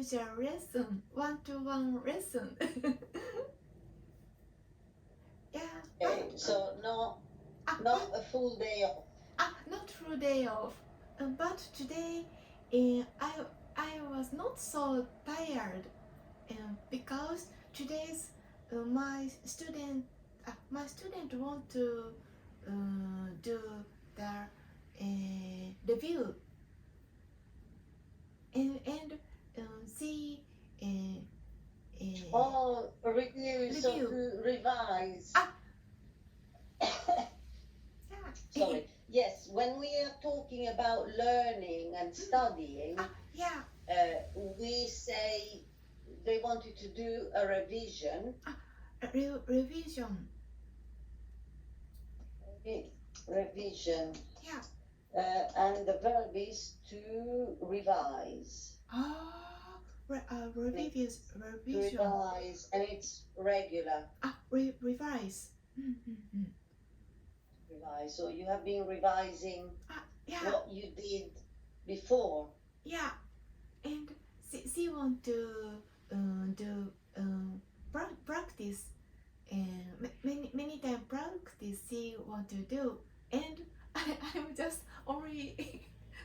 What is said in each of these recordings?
individual lesson, one-to-one lesson. Yeah. So not a full day off. Not full day off. But today, I was not so tired, because today's my student want to do the review and see review. So to revise. Sorry. Yes, when we are talking about learning and studying, we say they wanted to do a revision. Revision. Revision. Yeah. And the verb is to revise. Revision. Revise, and it's regular. Revise. Revise. So you have been revising what you did before. Yeah, and she want to do practice, and many times practice she want to do, and I'm just only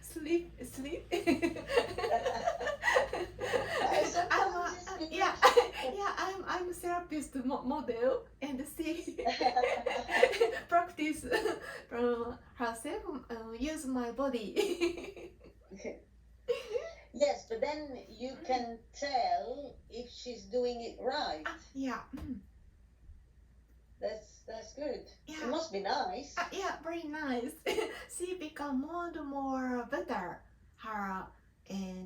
sleep. I'm a therapist model, and she practice from herself, use my body. Yes, but then you can tell if she's doing it right. Yeah. That's good. Yeah. It must be nice. Yeah, very nice. She become more and more better her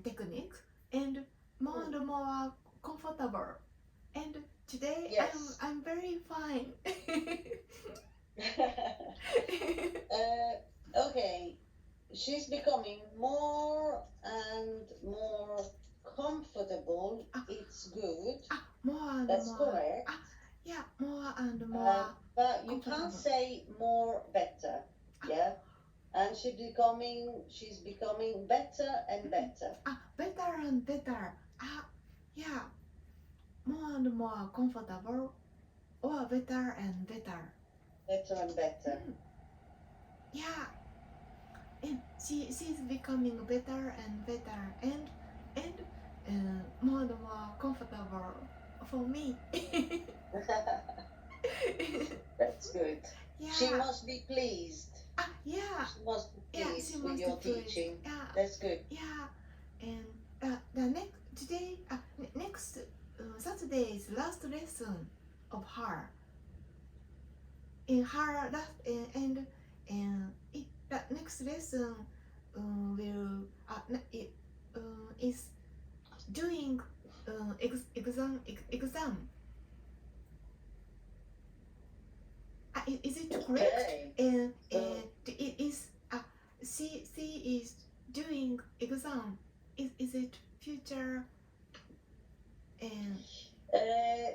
technique, and more and more comfortable. And today Yes. I'm very fine. Okay, she's becoming more and more comfortable. It's good. More and That's more. correct. Yeah, more and more. But you can't say more better. Yeah. And she's becoming better and better. Better and better. Yeah. More and more comfortable, or better and better. Better and better. Yeah. And she's becoming better and better, and more and more comfortable for me. That's good. Yeah. She must be pleased. Yeah. She must be pleased she with must your be pleased. teaching. Yeah. That's good. Yeah. And the next Saturday is last lesson of her. In her last the next lesson will is doing exam. Is it correct? Okay. And it is she is doing exam. Is it future? And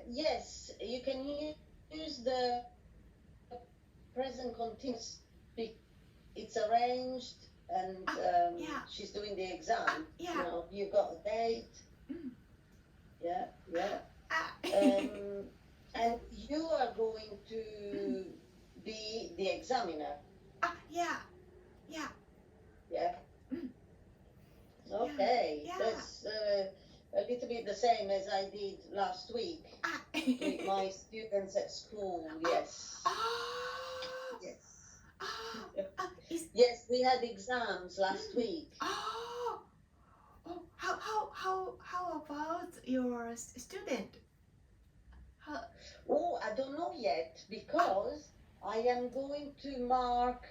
Yes, you can use the present continuous. It's arranged, and she's doing the exam. Yeah. You know, you've got a date. Yeah. And you are going to be the examiner. Yeah. Okay. Yeah. That's a little bit the same as I did last week with my students at school. Yes. Yes. Yes, we had exams last week. How about your student? Oh, I don't know yet, because I am going to mark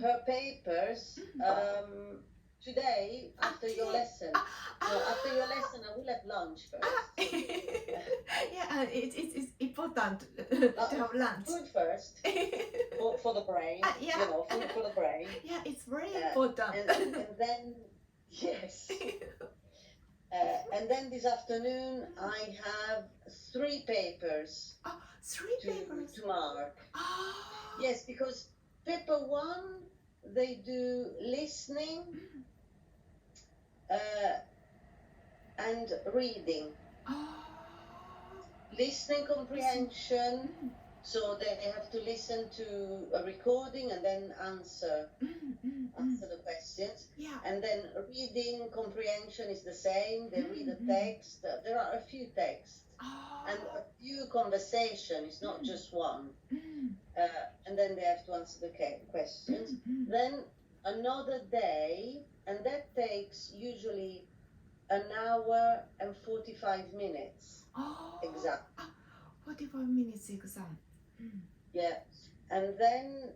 her papers today after your lesson. So after your lesson, I will have lunch first. Yeah, it's important to have lunch. Food first for the brain. Yeah. You know, food for the brain. Yeah, it's very important. And then, yes. And then this afternoon, I have 3 papers. 3 papers to mark. Yes, because paper 1, they do listening, and reading. Listening comprehension, so they have to listen to a recording and then answer the questions. And then reading comprehension is the same. They read a text. There are a few texts and a few conversation. It's not just one. And then they have to answer the questions. Then another day, and that takes usually an hour and 45 minutes exam. 45 minutes exam. Yeah. And then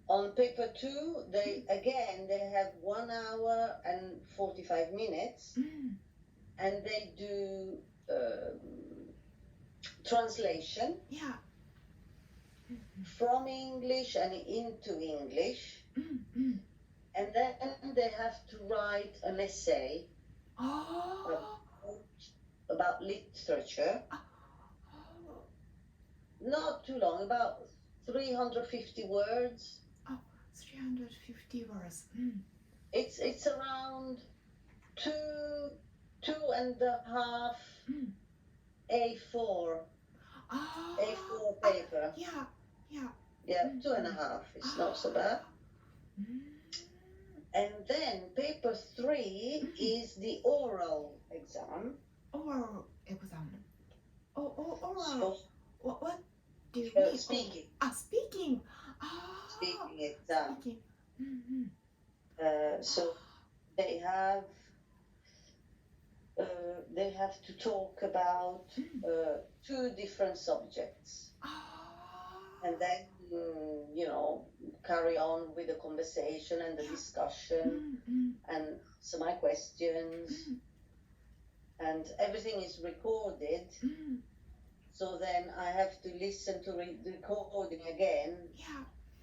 on paper 2, they have 1 hour and 45 minutes. And they do translation from English and into English. And then they have to write an essay about literature. Not too long, about 350 words. 350 words. It's around two and a half A4 paper. Yeah, 2.5. It's not so bad. And then paper 3 is the oral exam. Oral exam. Oral. So, what do you mean? Speaking. Speaking. Speaking exam. Speaking. So they have to talk about 2 different subjects. And then, carry on with the conversation and the discussion and answer my questions. And everything is recorded. So then I have to listen to the recording again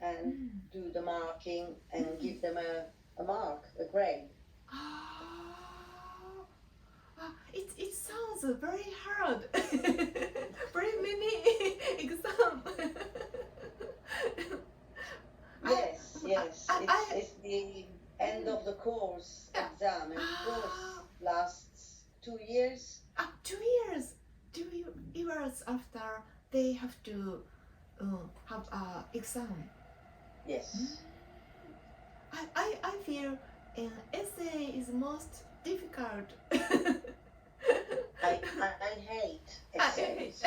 and do the marking and give them a mark, a grade. It sounds very hard. Very many exams. Yes. It's the end of the course exam, and the course lasts 2 years. 2 years. 2 years after they have to have an exam. Yes. I feel essay is most difficult. I hate essays.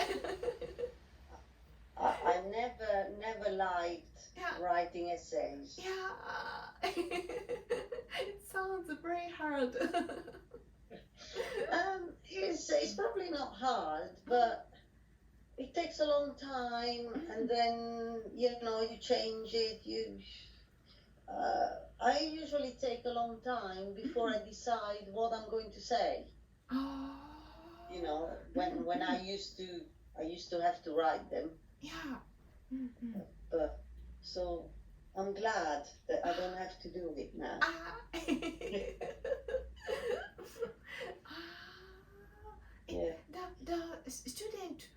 I never liked writing essays. It sounds very hard. It's probably not hard, but it takes a long time, and then you change it. I usually take a long time before I decide what I'm going to say. When I used to have to write them. So I'm glad that I don't have to do it now. The student,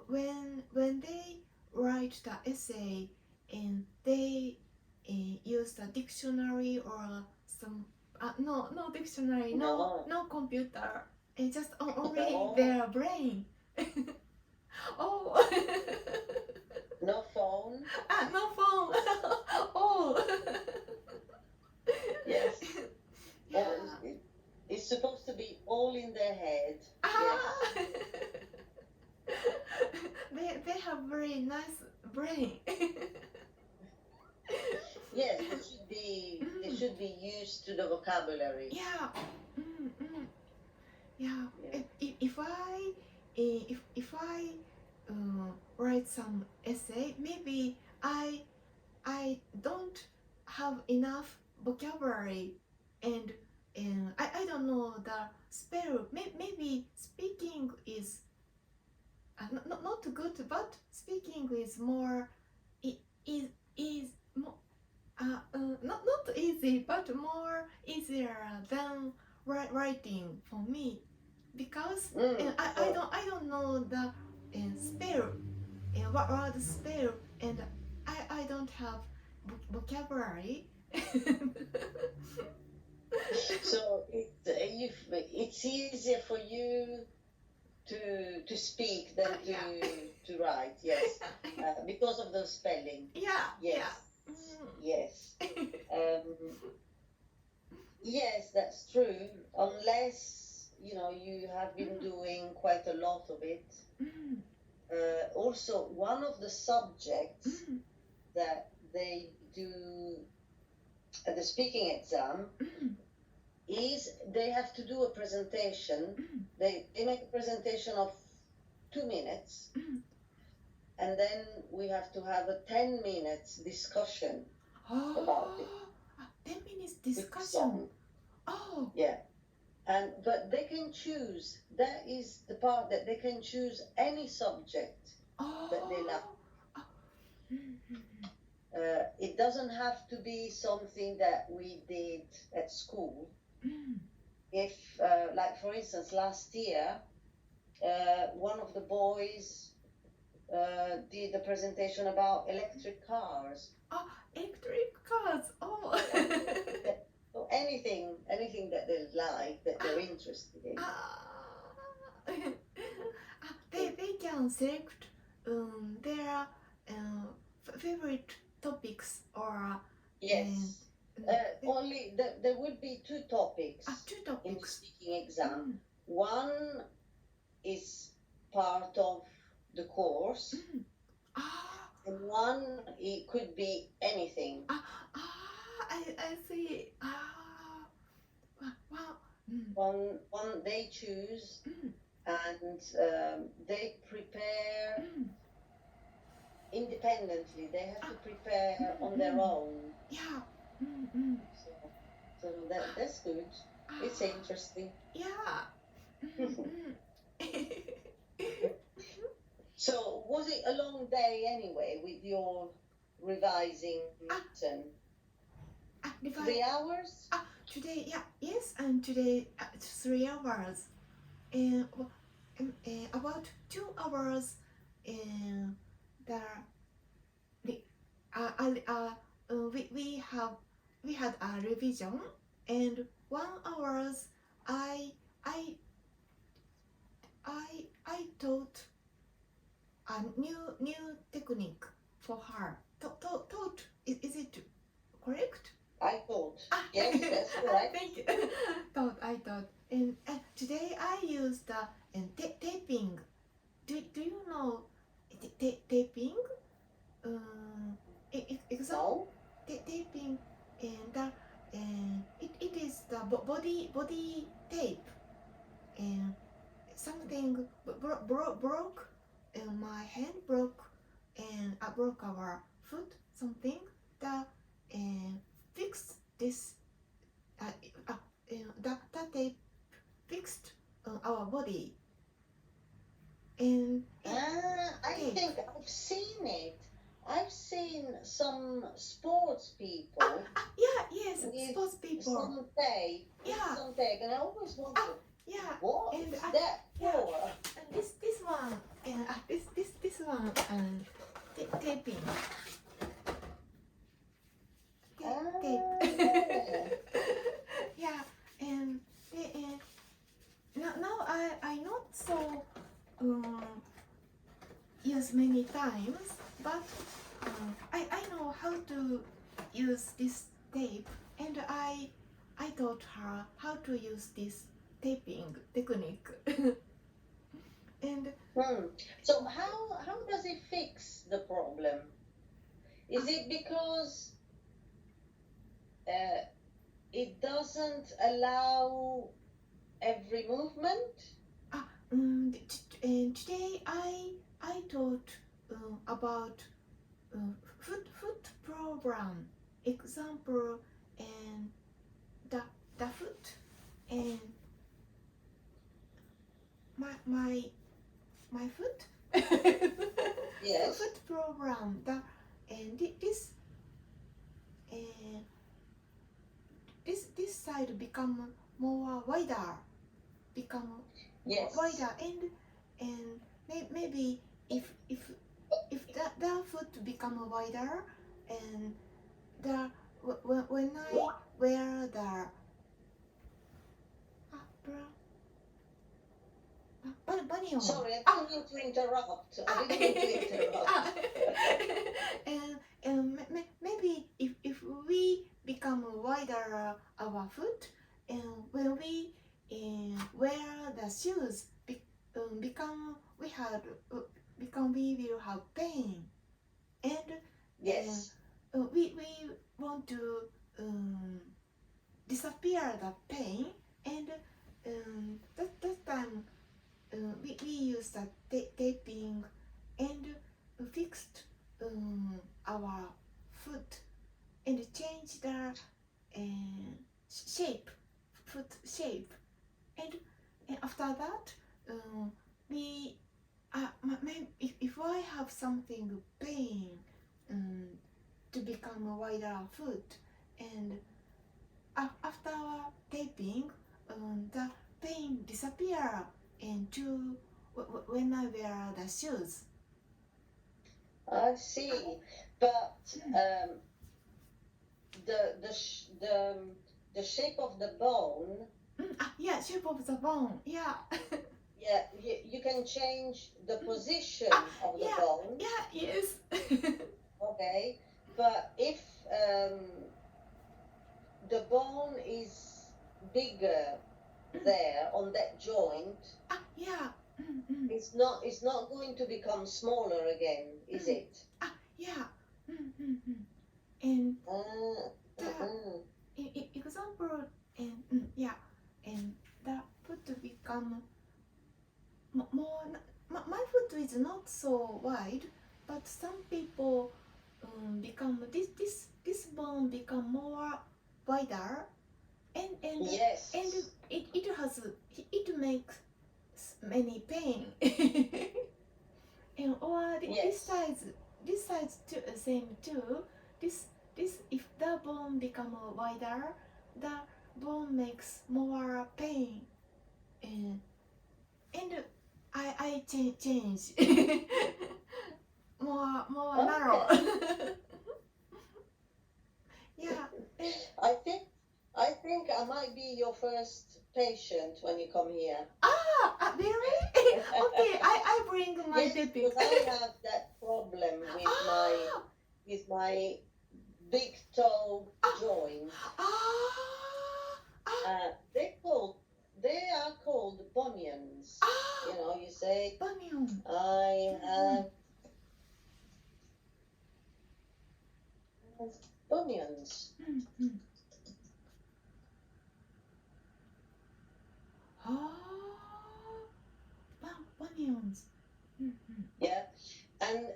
when they write the essay and they use the dictionary or some no dictionary, no computer, and just only their brain. No phone. No phone. Yes. It's supposed to be all in their head. Yes. They have very nice brain. Yes, they should be used to the vocabulary. If I write some essay, maybe I don't have enough vocabulary, and I don't know the spell. Maybe speaking is not good, but speaking is more is more not easy, but more easier than writing for me, because I don't know the spell, what word spell, and I don't have vocabulary, So it's easier for you to speak than to write, yes, because of the spelling. Yeah. Yes. Yes. Yes, that's true. Unless you have been doing quite a lot of it. Also, one of the subjects that they do at the speaking exam is they have to do a presentation. They make a presentation of 2 minutes, and then we have to have a 10 minutes discussion about it. 10 minutes discussion. Oh. Yeah. But they can choose. That is the part that they can choose any subject that they like. It doesn't have to be something that we did at school. If, like for instance, last year, one of the boys did a presentation about electric cars. Electric cars. So anything that they like, that they're interested in. They can select their favorite topics or yes. Only there would be 2 topics. 2 in the topics. speaking exam. One is part of the course, and one it could be anything. I see. Wow. One they choose, and they prepare independently. They have to prepare on their own. Yeah. So that's good. It's interesting. Yeah. So was it a long day anyway with your revising and 3 hours? Today, yes, and today 3 hours, and about 2 hours, and we had a revision, and 1 hours I taught a new technique for her. Taught, is it correct? I thought. Yes, that's correct. Thank you. I thought. And today I used taping. Do you know taping? Example. Taping, and it is the body tape, and something broke, and my hand broke, and I broke our foot, something that fixed this, that tape fixed our body. And I think I've seen it. I've seen some sports people. Yes, sports people. Some tape. Yeah. Some tape, and I always wondered. Yeah. What and is that for? And this one, and this one, and taping. Tape. Yeah, and now I not so use many times, but I know how to use this tape, and I taught her how to use this taping technique. And so how does it fix the problem? Is it because it doesn't allow every movement? Today I taught about foot program example, and the foot, and my foot. Yes. Foot program, and this side become more wider, Yes. wider, and maybe if the foot become wider, and the when I wear the bunny. Sorry, I didn't mean to interrupt. And maybe if we become wider our foot, and when we wear the shoes, we will have pain, and Yes. We want to disappear the pain, and that time we use the taping and fixed our foot and change the foot shape, and after that if I have something pain to become a wider foot, and after taping the pain disappear into when I wear the shoes. I see, but the shape of the bone. Yeah, shape of the bone. Yeah. Yeah, you can change the position of the bone. Yeah. Yes. Okay, but if the bone is bigger there on that joint, yeah. It's not going to become smaller again, is it? Yeah. And example, and the foot become more. My foot is not so wide, but some people become this bone become more wider, and yes, and it makes many pain. And or this size too, same too. This if the bone become wider, the bone makes more pain, and I change more narrow. Yeah. I think I might be your first patient when you come here. Really? Okay, I bring my yes, baby. because I have that problem with my big toe joint. They are called bunions. You know, you say Bunion. I have bunions. Bunions. Yeah, and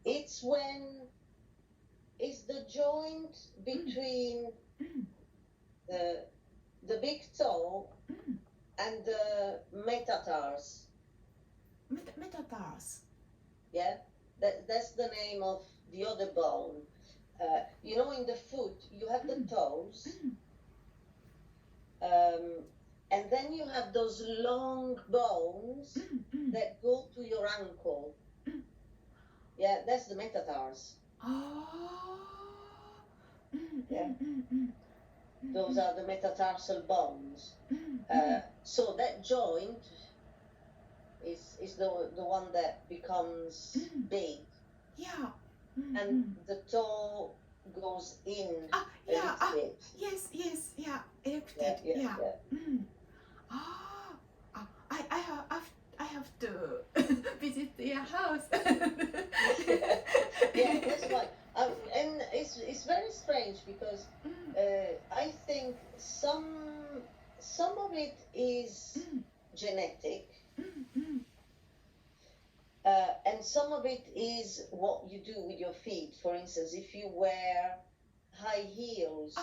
it's when it's the joint between the big toe and the metatarsals. Metatarsals. Yeah, that's the name of the other bone. You know, in the foot you have the toes, and then you have those long bones that go to your ankle. Yeah, that's the metatarsals. Yeah. Those are the metatarsal bones. So that joint is the one that becomes big. Yeah. And the toe goes in a little bit. Yes, yeah, erected. Yeah. I have to visit your house. Yeah, that's right. And it's very strange because I think some of it is genetic, and some of it is what you do with your feet. For instance, if you wear high heels,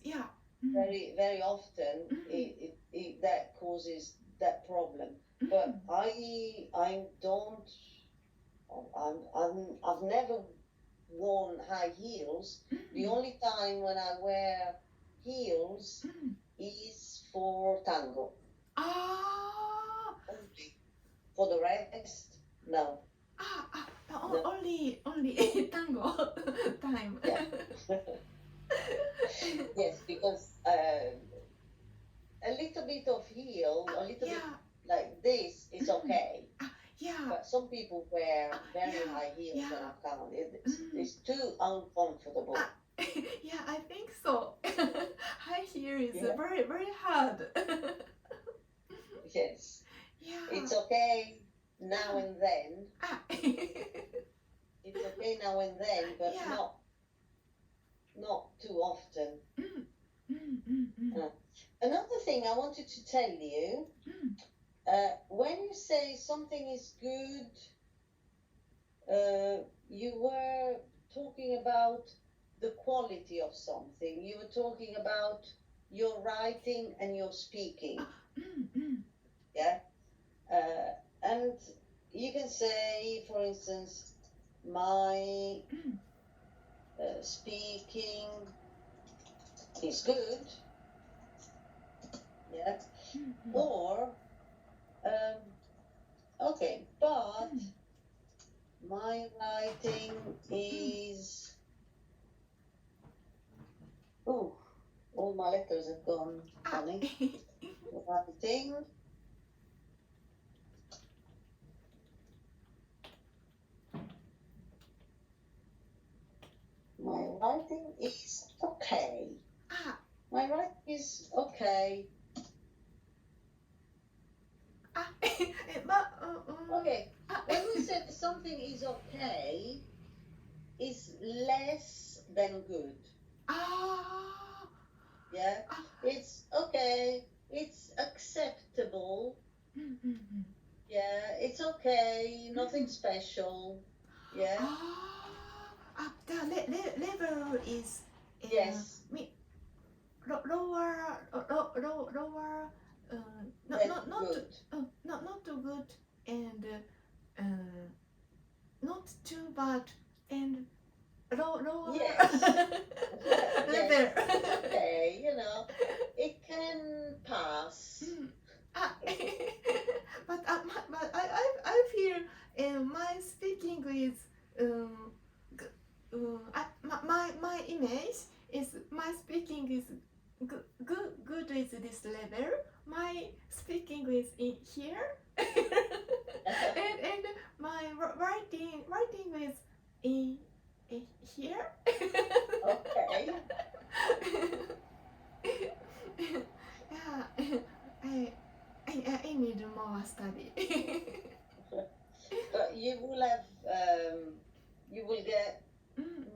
yeah, very very often, it that causes that problem. But I don't. I've never worn high heels. The only time when I wear heels is for tango. For the rest, no. Only tango time. Yeah. Yes, because a little bit of heel, a little bit like this is okay. But some people wear very high heels on account. It's too uncomfortable. Yeah, I think so. High heel is very, very hard. Yes. It's okay now and then. It's okay now and then, but not too often. Another thing I wanted to tell you, when you say something is good, you were talking about the quality of something. You were talking about your writing and your speaking. Yeah. And you can say, for instance, my speaking is good. Yeah. Or, okay, but my writing is... Oh, all my letters have gone funny. Writing. My writing is okay. My writing is okay. Okay. When we said something is okay, it's less than good. Yeah. It's okay. It's acceptable. Yeah. It's okay. Nothing special. Yeah. The level is Yes. Lower, not too good, and not too bad, and lower. Yes. Level. Yes. Okay, you know, it can pass. But I feel my speaking is my image is my speaking is good is this level. My speaking is in here, and my writing is in here. Okay. Yeah, I need more study. But you will have, you will get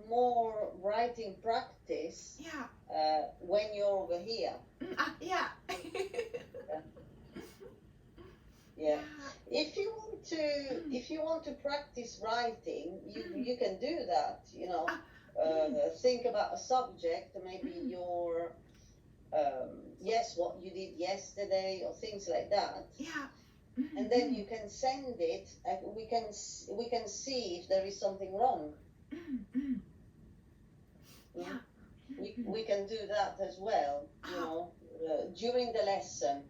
more writing practice. When you're over here. Yeah. If you want to practice writing, you can do that. You know, think about a subject, maybe your what you did yesterday or things like that. And then you can send it, and we can see if there is something wrong. We can do that as well, you know, during the lesson.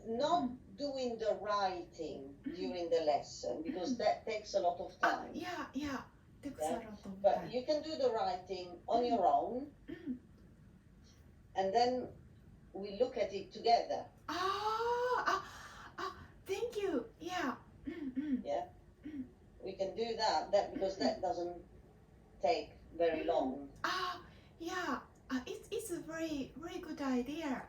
Not doing the writing during the lesson, because that takes a lot of time. Takes a lot of time. But you can do the writing on your own, and then we look at it together. Thank you. Yeah. We can do that because that doesn't take very long. It's a very, very good idea.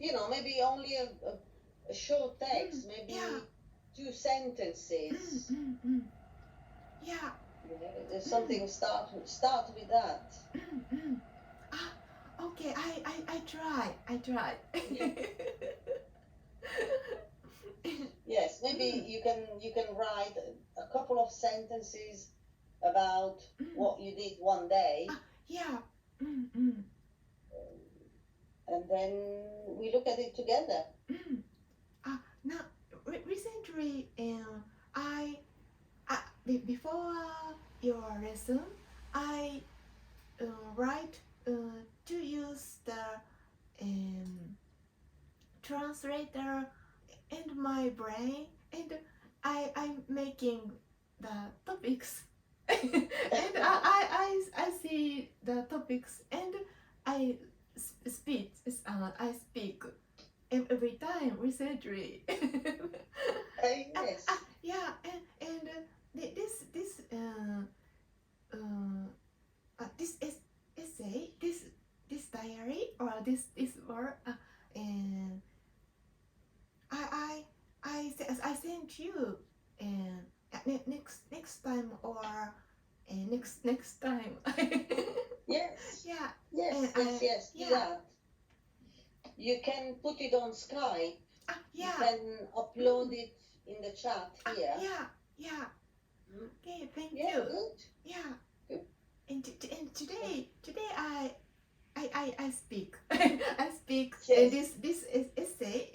You know, maybe only a short text, maybe 2 sentences. Something start with that. Okay, I try. Yes, maybe you can write a couple of sentences about what you did one day. And then we look at it together. Now, recently, before your lesson, I write to use the translator and my brain, and I'm making the topics and I see the topics and I speak. I speak every time recently. Yes. Yeah, and this essay, this diary or this word, and I sent you and next time or next time. Yes. Yeah. Yes. And Yes. yeah. Yeah. You can put it on Skype. Yeah. You can upload it in the chat here. Yeah. Okay, thank Yeah, you. good. Yeah. Good. And today I speak. I speak Yes. this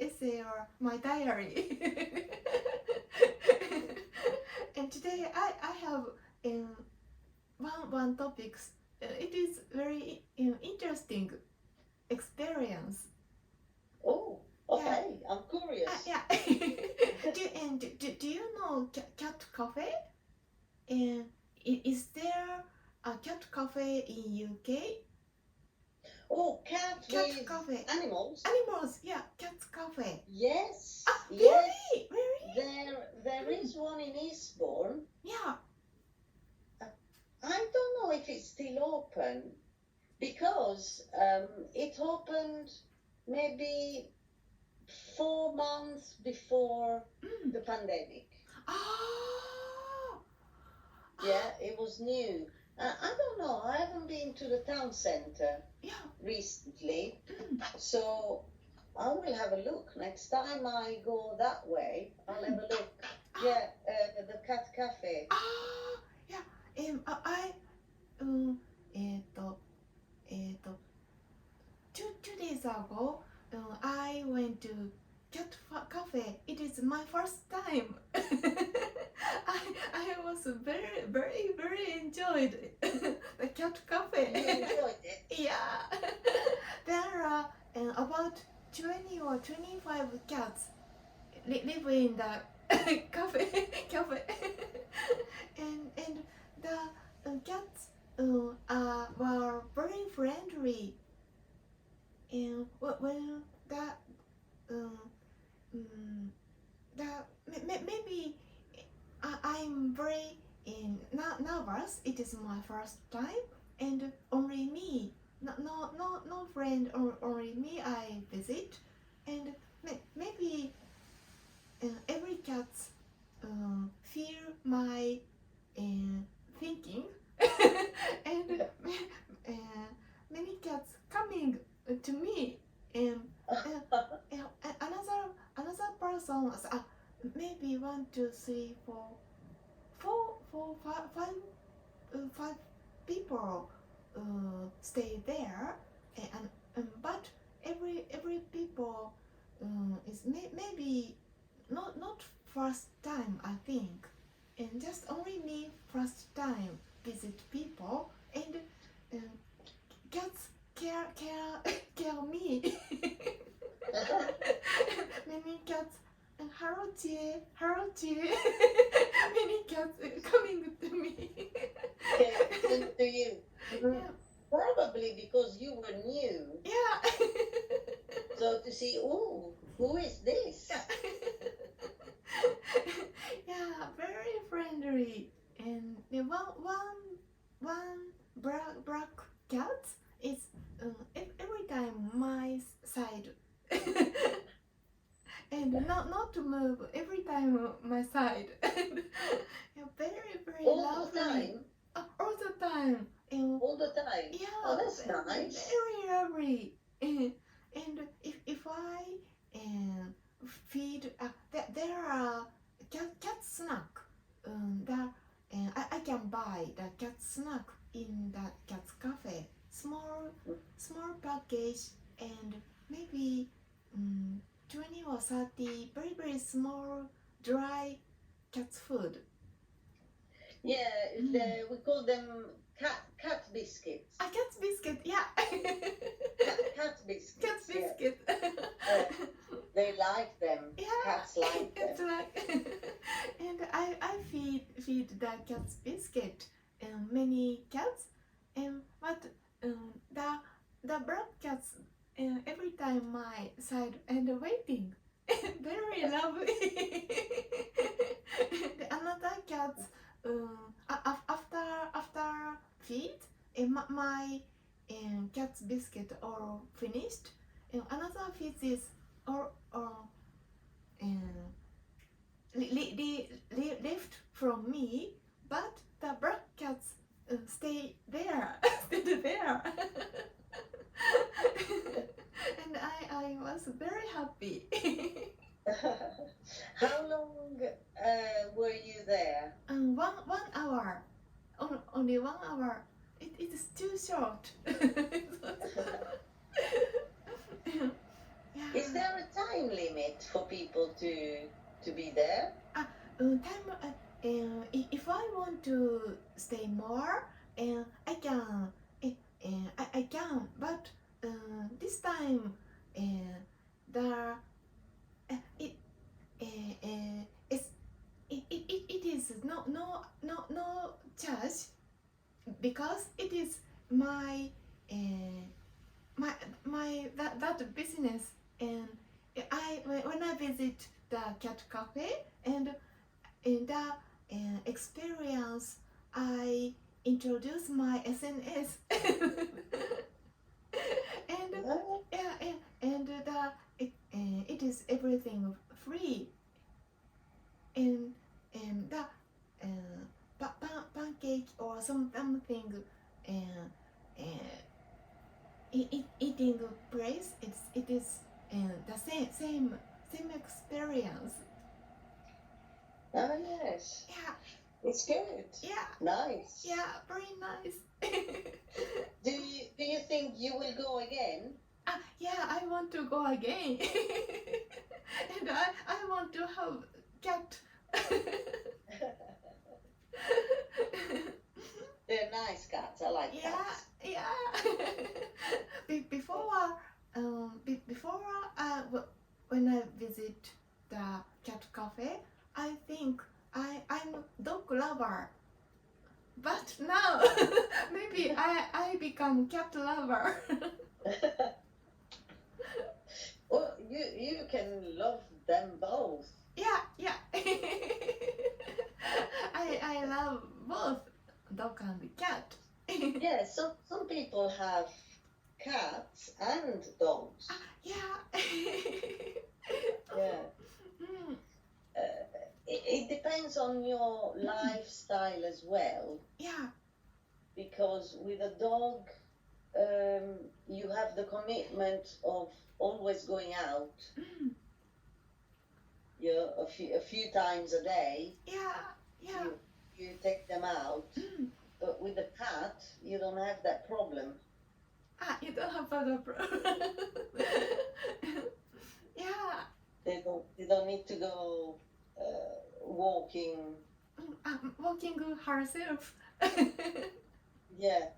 essay or my diary. And today I have one topics. It is very interesting experience. Oh, okay. I'm curious. Yeah. do you know cat cafe? And is there a cat cafe in UK? Oh, cat with cafe. animals. Animals, yeah, cat cafe. Yes. Really? Yes. Really? There is one in Eastbourne. Yeah. I don't know if it's still open because it opened maybe 4 months before the pandemic. Oh. Yeah, it was new. I don't know. I haven't been to the town centre recently, so I will have a look next time I go that way. I'll have a look. Yeah, the cat cafe. Yeah. Two days ago, I went to cat cafe. It is my first time. I was very enjoyed the cat cafe. You enjoyed it? Yeah. There are about 20 or 25 cats live in the cafe. and the cats were very friendly. And when maybe I'm very nervous. It is my first time, and only me, no friend, or only me I visit, and maybe every cat feel my thinking, and many cats coming to me, and another person, maybe 1, 2, 3, 4, 5 people stay there, and but every people is maybe not first time, I think, and just only me first time visit people, and cats care me. Many cats, hello Jie. Many cats coming to me. Okay, to you. Yeah. Probably because you were new. Yeah. So to see, oh, who is this? Yeah, very friendly. And the one black cat is every time my side. And not to move every time my side. Yeah, very All lovely. the time? All the time. And All the time? yeah, Oh, that's nice. very lovely. And if I feed, there are cat snack. That I can buy the cat snack in the cat cafe. Small package, and maybe 20 or 30 very small dry cat food. Yeah, we call them cat biscuits. Cat biscuit, yeah. Cat biscuits. Cat biscuit. Yeah. They like them. Yeah, Cats like it's them. like, and I feed the cat's biscuit, many cats, but the black cats every time my side and waiting, very lovely. The another cats after feed, my cat's biscuit all finished. Another feed is all left from me, but the black cats stay there, stayed there. And I was very happy. How long were you there? 1 hour. Only 1 hour. It is too short. Yeah. Is there a time limit for people to be there? If I want to stay more, I can. I can. But this time, it is no charge, because it is my that business, and when I visit the cat cafe and in the experience, I introduce my SNS. And it is everything free, and the pancake or something eating place, it is the same experience. Oh yes. Yeah. It's good. Yeah. Nice. Yeah, very nice. Do you think you will go again? Yeah, I want to go again. And I want to have cat. They're nice cats. I like cats. Yeah. Before when I visit the cat cafe, I think I'm dog lover. But now maybe I become cat lover. Well, you can love them both. Yeah. I love both dog and cat. Yeah, so some people have cats and dogs. Yeah. Yeah. It depends on your lifestyle as well. Yeah. Because with a dog, you have the commitment of always going out. A few times a day. Yeah. You take them out. But with the cat, you don't have that problem. You don't have that problem. Yeah. They don't need to go walking. Walking herself. Yeah.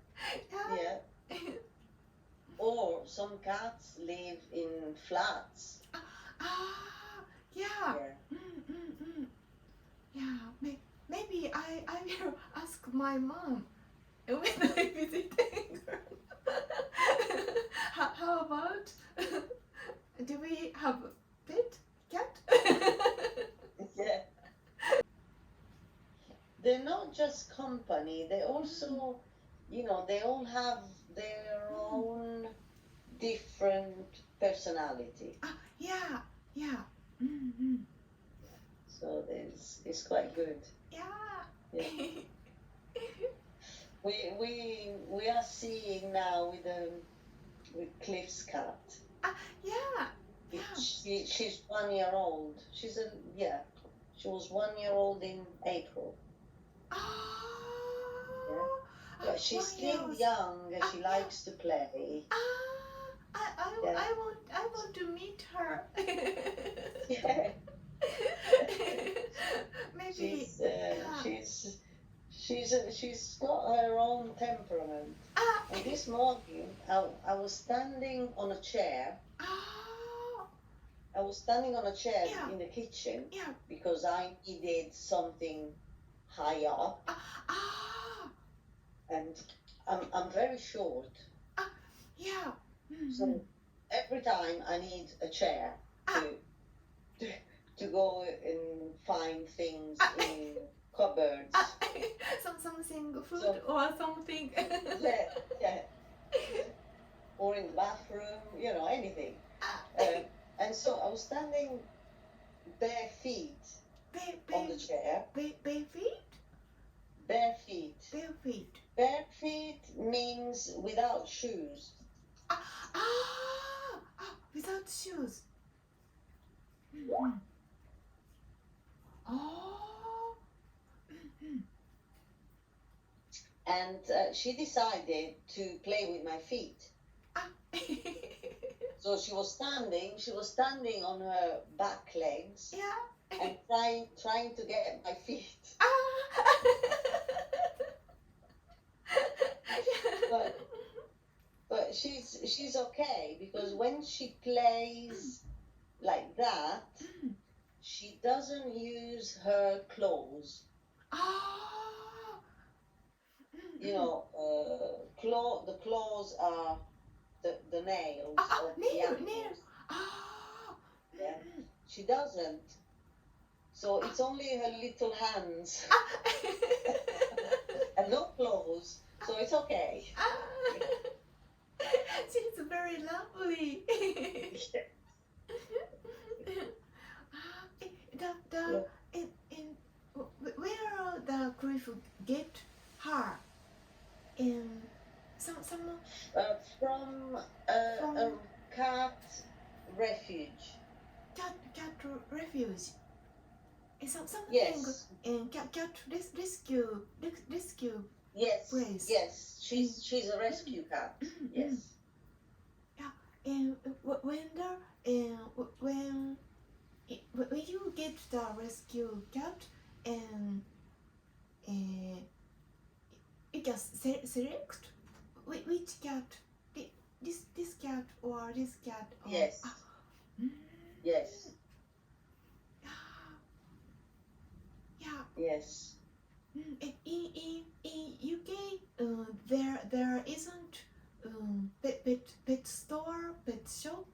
Or some cats live in flats. Yeah. Yeah. Maybe I will ask my mom when I visit her. How about? Do we have pet cat? Yeah. They're not just company. They also, they all have their own different personality. Yeah. So it's quite good. Yeah. We are seeing now with Cliff's cat. Yeah. She's 1 year old. She was 1 year old in April. Yeah, she's still young and she likes to play. I want to meet her. Yeah. Maybe she's got her own temperament. And this morning I was standing on a chair. I was standing on a chair in the kitchen because I needed something high up. and I'm very short. Yeah. So every time I need a chair to go and find things in cupboards. Something food or something. Yeah. Or in the bathroom, anything. And so I was standing bare feet on the chair. Bare feet? Bare feet. Bare feet. Bare feet means without shoes. Without shoes. And she decided to play with my feet. So she was standing on her back legs. Yeah. And trying to get my feet. But she's okay, because when she plays like that, she doesn't use her claws. The claws are the nails. Nails. Yeah. She doesn't. So it's only her little hands. And no claws. So it's okay. She's very lovely. Where the grief get her? From a cat refuge. Cat refuge. Something. Yes. Cat rescue. Yes. Place. Yes. She's a rescue cat. Yes. Yeah. And when you get the rescue cat, and you can select which cat, this cat or this cat. Or, yes. Yes. Yeah. Yes. In UK, there isn't pet store, pet shop.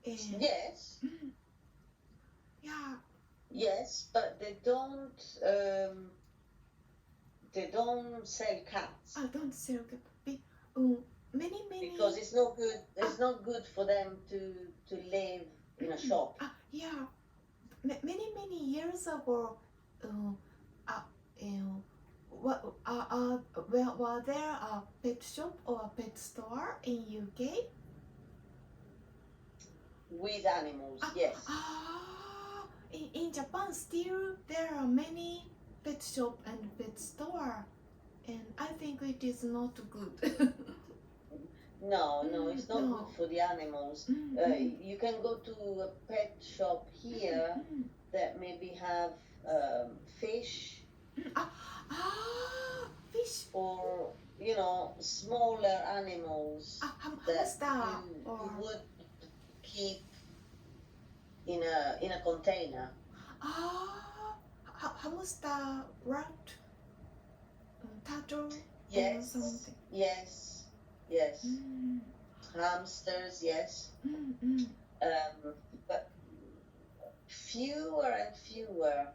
Yes. Yeah. Yes, but they don't sell cats. Don't sell cat. Many. Because it's not good. It's not good for them to live in a shop. Yeah. Many years ago, were there a pet shop or a pet store in UK? With animals, yes. In Japan, still there are many pet shop and pet store, and I think it is not good. No, it's not good for the animals. You can go to a pet shop here that maybe have fish. Fish. Or smaller animals that you would keep in a container. Hamster, rat, turtle, yes, something. Yes. Hamsters, yes. But fewer and fewer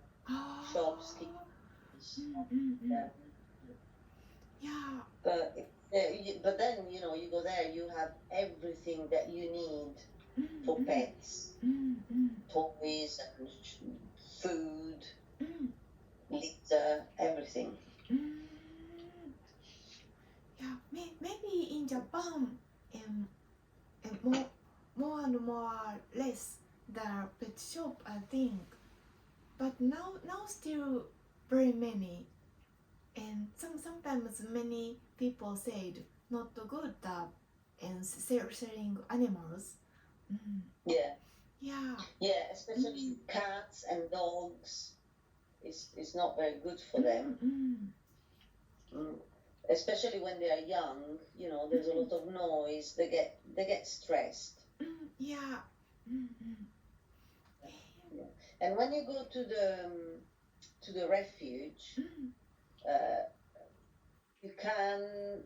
shops keep. Yeah. But then you go there, you have everything that you need for pets, toys and food, litter, everything. Yeah, maybe in Japan, more and more less the pet shop, I think. But now still very many, and sometimes many people said not good and selling animals. Yeah, especially cats and dogs is not very good for them. Especially when they are young, there's a lot of noise. They get stressed. Yeah. And when you go to the refuge, you can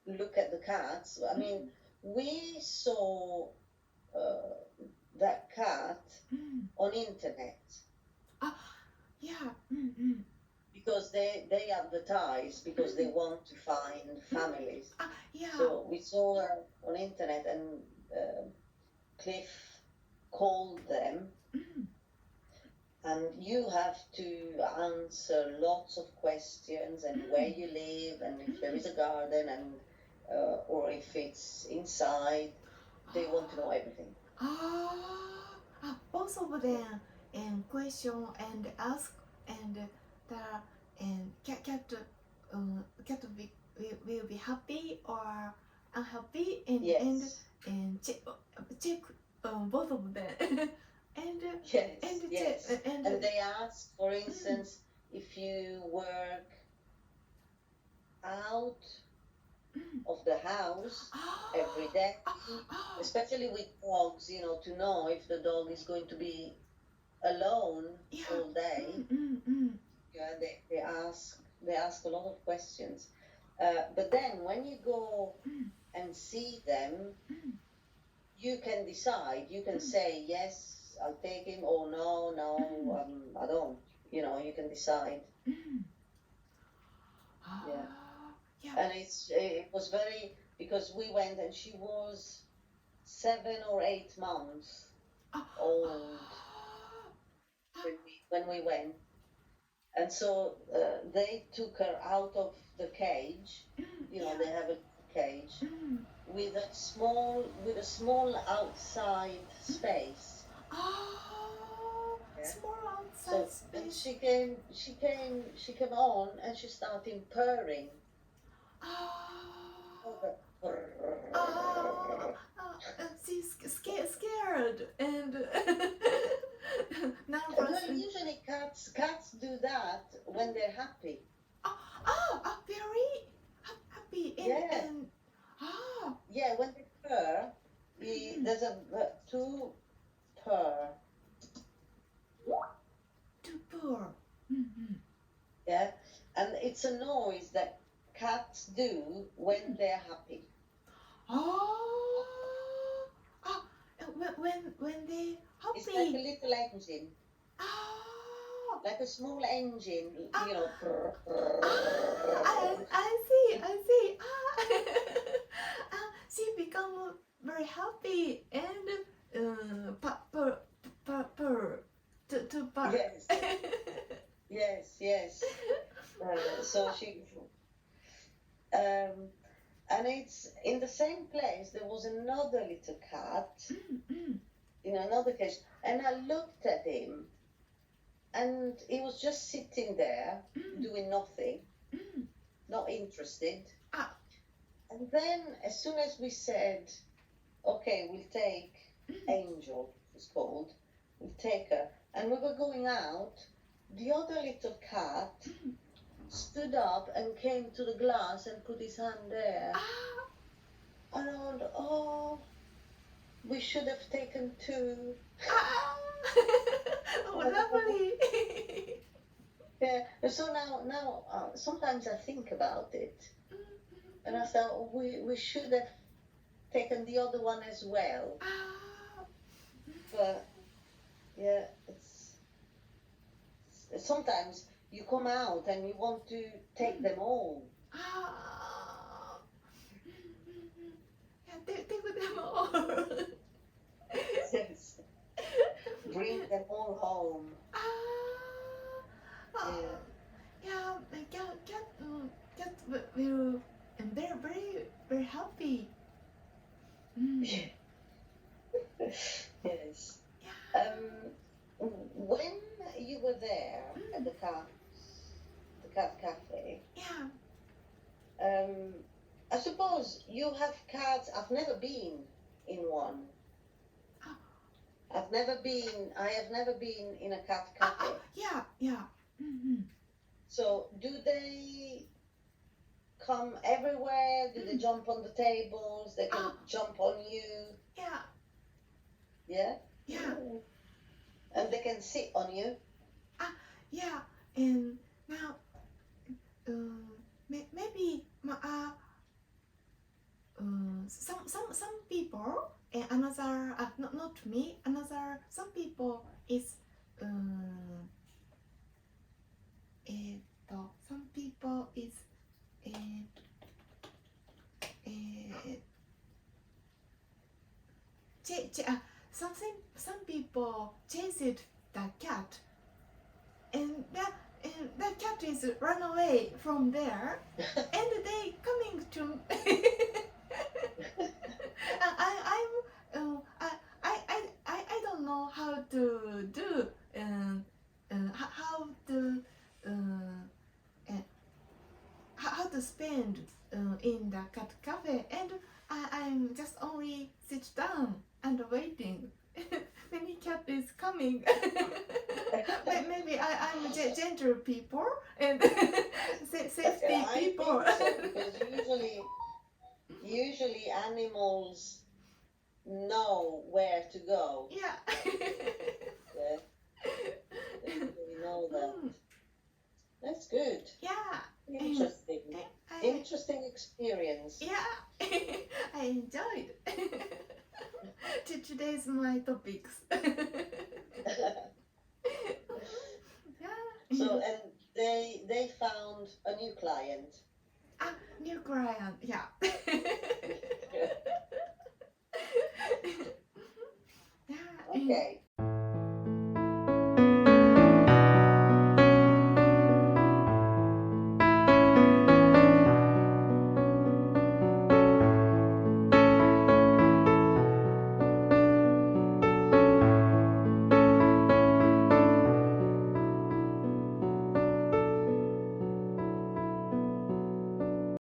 look at the cats. I mean, we saw that cat on internet. Yeah. Because they advertise because they want to find families. Yeah. So we saw her on internet, and Cliff called them, and you have to answer lots of questions, and where you live, and if there is a garden, and or if it's inside. They want to know everything. Both of them question and ask, and the cat will be happy or unhappy, and check both of them. And they ask, for instance, if you work out of the house every day, especially with dogs, to know if the dog is going to be alone all day. Yeah, they ask a lot of questions. But then when you go and see them, you can decide. You can say, yes, I'll take him, or no, I don't. You can decide. And it was very, because we went and she was 7 or 8 months old when we went. And so they took her out of the cage. They have a cage with a small outside space. Small outside space. And she came on, and she started purring. She's scared and nervous. Well, usually cats do that when they're happy. Very happy. Yeah, when they purr, there's a to purr. To purr. Yeah, and it's a noise that cats do when they're happy. When they happy. It's like a little engine. Like a small engine, Purr, purr. I see. She become very happy and purr to purr. Yes. So she. And it's in the same place. There was another little cat in another cage, and I looked at him, and he was just sitting there doing nothing, not interested. And then, as soon as we said, "Okay, we'll take Angel," it's called, we'll take her, and we were going out, the other little cat stood up and came to the glass and put his hand there. And I went, we should have taken 2. Lovely. Yeah. So now, sometimes I think about it, and I thought we should have taken the other one as well. But yeah, sometimes you come out and you want to take them all. Take them all. Yes. Bring them all home. Cat will very, very happy. Yes. When you were there at the cat cafe, I suppose you have cats. I've never been in one. I have never been in a cat cafe. Yeah. So do they come everywhere? Do they jump on the tables? They can jump on you? Yeah? And they can sit on you? Yeah. And now maybe some people another not me another some people is some people is some people chased the cat and the cat is run away from there and they coming to I don't know how to do how to spend in the cat cafe and I'm just only sit down and waiting. Many cat is coming. Maybe I'm gentle people and safety people. I think so, because usually animals know where to go. Yeah. They know that. That's good. Yeah. Interesting. Interesting experience. Yeah. I enjoyed. Today's my topics. So, and they found a new client. New client, yeah. Okay.